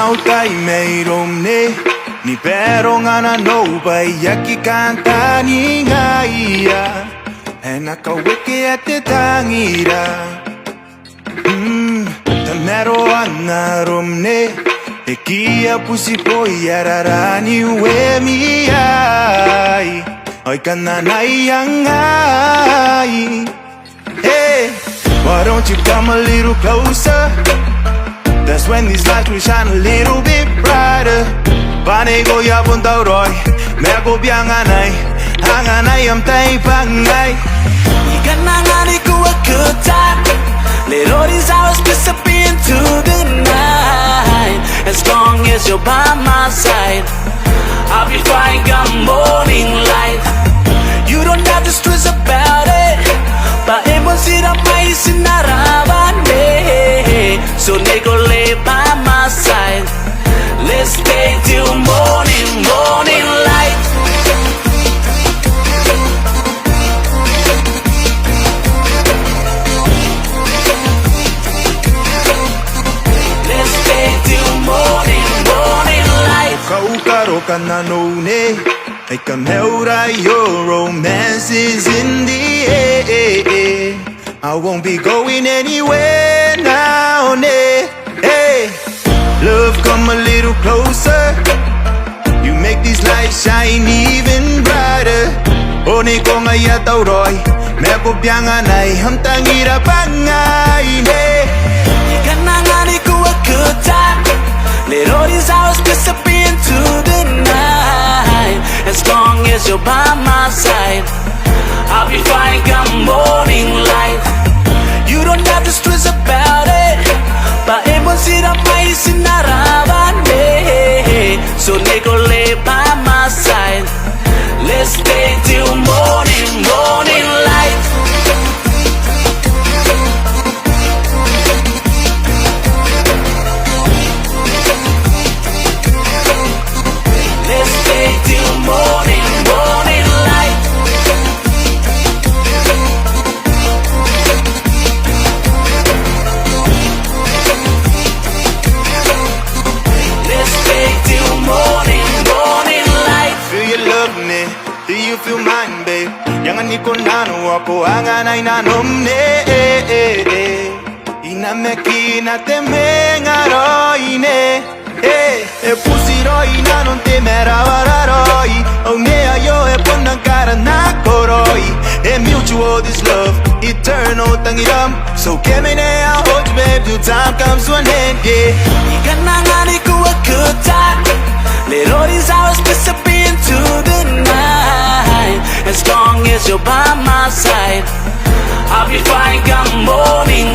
Nautai mairoum ne ni pero ngana no bai yaki kanta ni ngaia ena ka wiki ate tangira tamero anarum ne ekia pusi poi ararani we mi ai oi kana nai angai. Hey, why don't you come a little closer? That's when these lights will shine a little bit brighter. Panego ya punta roy, me go bianganay, hanganay am tay pangay. Ikanangani ko a good time. Let all these hours disappear into the night. As long as you're by my side, I'll be fine come morning light. You don't have to stress about it. Paemon sira mai sinarabane. So nego lay by my side. Let's stay till morning, morning light. Let's stay till morning, morning light. Kaukaro kana no ne, I can heura your romance is in the air. I won't be going anywhere now, ne. Hey, love, come a little closer. You make these lights shine even brighter. Oni ko ngaya tauroy, me ko bianganay, hamtangira bangay, ne. Ikanangani ko a good time. Let all these hours disappear into the night. As long as you're by my side, I'll be fine come morning light. You don't have to stress about it. Paemon sira mai sinarabane. So nego lay by my side. Let's stay till morning, morning light. Let's stay till morning, morning light. Let's stay till morning, morning light. Feel you love me, do you feel mine, babe? Jangan ikut nanu ako anganay nanom ne. Inameki na temengaroy ne. E pusiroi nanon temerawararoi. Oh ne ayo e ponang cara na koroi. E mutual this love, eternal tangiram. So kemi ne I hold you, babe, till time comes to an end, yeah. Ikanangani ko a good time. Let all these hours disappear into the night. As long as you're by my side, I'll be fine come morning